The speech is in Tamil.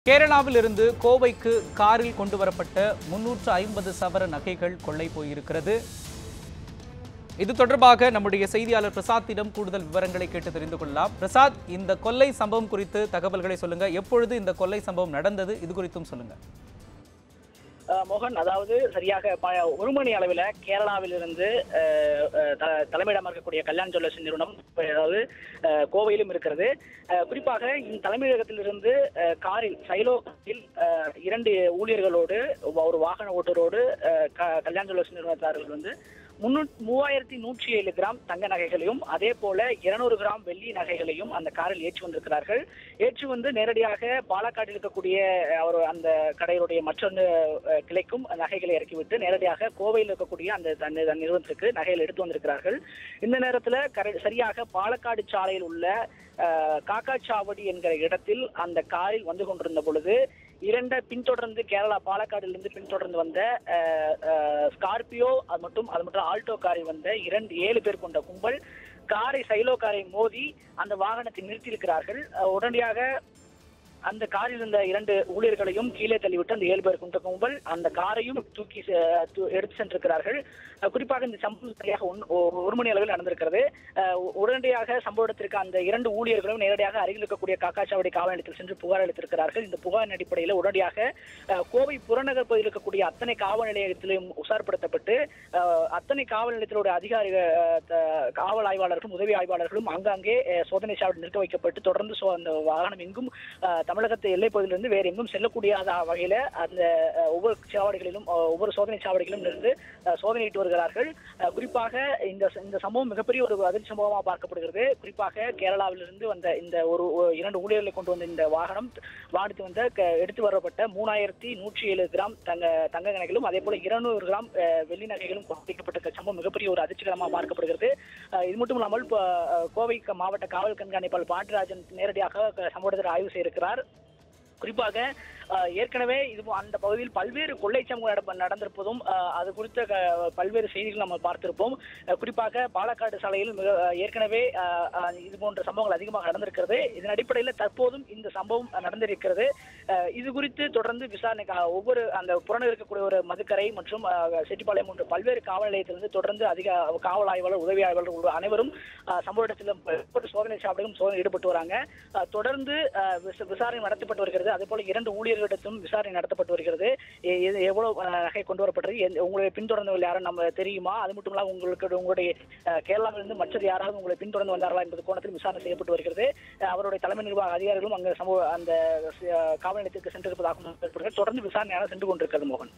கேரளாவில் இருந்து கோவைக்கு காரில் கொண்டு வரப்பட்ட 350 சவர நகைகள் கொள்ளை போயிருக்கிறது. இது தொடர்பாக நம்முடைய செய்தியாளர் பிரசாத்திடம் கூடுதல் விவரங்களை கேட்டு தெரிந்து கொள்ளலாம். பிரசாத், இந்த கொள்ளை சம்பவம் குறித்து தகவல்களை சொல்லுங்க. எப்பொழுது இந்த கொள்ளை சம்பவம் நடந்தது, இது குறித்தும் சொல்லுங்க. மோகன், அதாவது சரியாக 1 மணி அளவில் கேரளாவில் இருந்து தலைமையிடமாக இருக்கக்கூடிய கல்யாண் ஜுவல்லர்ஸ் நிறுவனம் அதாவது கோவையிலும் இருக்கிறது. குறிப்பாக இந்த தலைமையகத்திலிருந்து காரில் சைலோவில் 2 ஊழியர்களோடு ஒரு வாகன ஓட்டுநரோடு கல்யாண் ஜுவல்லர்ஸ் நிறுவனத்தார்கள் வந்து 3107 கிராம் தங்க நகைகளையும் அதே போல 200 கிராம் வெள்ளி நகைகளையும் அந்த காரில் ஏற்றி வந்திருக்கிறார்கள். ஏற்றி வந்து நேரடியாக பாலக்காட்டில் இருக்கக்கூடிய அந்த கடையுடைய மற்றொரு கிளைக்கும் நகைகளை இறக்கிவிட்டு நேரடியாக கோவையில் இருக்கக்கூடிய அந்த நிறுவனத்திற்கு நகைகள் எடுத்து வந்திருக்கிறார்கள். இந்த நேரத்தில் சரியாக பாலக்காடு சாலையில் உள்ள காக்காச்சாவடி என்கிற இடத்தில் அந்த காரில் வந்து கொண்டிருந்த பொழுது பின்தொடர்ந்து கேரளா பாலக்காடிலிருந்து பின்தொடர்ந்து வந்த ஸ்கார்பியோ அது மட்டும் ஆல்டோ காரில் வந்த 7 பேர் கொண்ட கும்பல் சைலோ காரை மோதி அந்த வாகனத்தை நிறுத்தியிருக்கிறார்கள். உடனடியாக அந்த காரில் இருந்த 2 ஊழியர்களையும் கீழே தள்ளிவிட்டு அந்த 7 பேர் கொண்ட கும்பல் அந்த காரையும் தூக்கி எடுத்து சென்றிருக்கிறார்கள். குறிப்பாக இந்த சம்பவம் சரியாக 1 மணி அளவில் நடந்திருக்கிறது. உடனடியாக சம்பவ இடத்திற்கு அந்த 2 ஊழியர்களும் நேரடியாக அருகில் இருக்கக்கூடிய காக்காச்சாவடி காவல் நிலையத்தில் சென்று புகார் அளித்திருக்கிறார்கள். இந்த புகாரின் அடிப்படையில் உடனடியாக கோவை புறநகர் பகுதியில் இருக்கக்கூடிய அத்தனை காவல் நிலையத்திலும் உசார்படுத்தப்பட்டு அத்தனை காவல் நிலையத்தினுடைய அதிகாரிகள் காவல் ஆய்வாளர்களும் உதவி ஆய்வாளர்களும் ஆங்காங்கே சோதனை சாவடி நிறுத்த வைக்கப்பட்டு தொடர்ந்து அந்த வாகனம் எங்கும் தமிழகத்து எல்லைப் பகுதியிலிருந்து வேறு எங்கும் செல்லக்கூடியாத வகையில அந்த ஒவ்வொரு சோதனை சாவடிகளிலும் இருந்து சோதனையிட்டு வருகிறார்கள். குறிப்பாக இந்த சம்பவம் மிகப்பெரிய ஒரு அதிர்ச்சி சம்பவமாக பார்க்கப்படுகிறது. குறிப்பாக கேரளாவிலிருந்து வந்த இந்த 2 ஊழியர்களை கொண்டு வந்த இந்த வாகனத்தில் வந்து எடுத்து வரப்பட்ட 3107 கிராம் தங்க நகைகளும் அதே போல 200 கிராம் வெள்ளி நகைகளும் கொடுக்கப்பட்ட சம்பவம் மிகப்பெரிய ஒரு அதிர்ச்சிகரமாக பார்க்கப்படுகிறது. இது மட்டும் இல்லாமல் கோவை மாவட்ட காவல் கண்காணிப்பாளர் பாண்டியராஜன் நேரடியாக சம்பவத்தில் ஆய்வு செய்திருக்கிறார். குறிப்பாக ஏற்கனவே அந்த பகுதியில் பல்வேறு கொள்ளை சம்பவங்கள் நடந்திருப்பதும் அது குறித்த பல்வேறு செய்திகள் நம்ம பார்த்திருப்போம். குறிப்பாக பாலக்காடு சாலையில் ஏற்கனவே இது போன்ற சம்பவங்கள் அதிகமாக நடந்திருக்கிறது. இதன் அடிப்படையில் தற்போதும் இந்த சம்பவம் நடந்திருக்கிறது. இது குறித்து தொடர்ந்து விசாரணை ஒவ்வொரு அந்த புறநகர் இருக்கக்கூடிய ஒரு மதுக்கரை மற்றும் செட்டிப்பாளையம் போன்ற பல்வேறு காவல் நிலையத்திலிருந்து தொடர்ந்து அதிக காவல் ஆய்வாளர் உதவி ஆய்வாளர்கள் அனைவரும் சம்பவ இடத்திலும் சோதனை சாவடிகளும் சோதனை ஈடுபட்டு வராங்க. தொடர்ந்து விசாரணை நடத்தப்பட்டு வருகிறது. அதே போல 2 ஊழியர்களிடத்தும் விசாரணை நடத்தப்பட்டு வருகிறது. எவ்வளவு நகை கொண்டு வரப்பட்டது, உங்களுடைய பின்தொடர்ந்தவர்கள் யாரும் நம்ம தெரியுமா, அது மட்டும் இல்லாமல் உங்களுடைய கேரளாவிலிருந்து மற்ற யாராவது உங்களை பின்தொடர்ந்து வந்தார்களா என்பது கோணத்தில் விசாரணை செய்யப்பட்டு வருகிறது. அவருடைய தலைமை நிர்வாக அதிகாரிகளும் அந்த காவல் நிலையத்திற்கு சென்றிருப்பதாக தொடர்ந்து விசாரணையாக சென்று கொண்டிருக்கிறது. மோகன்.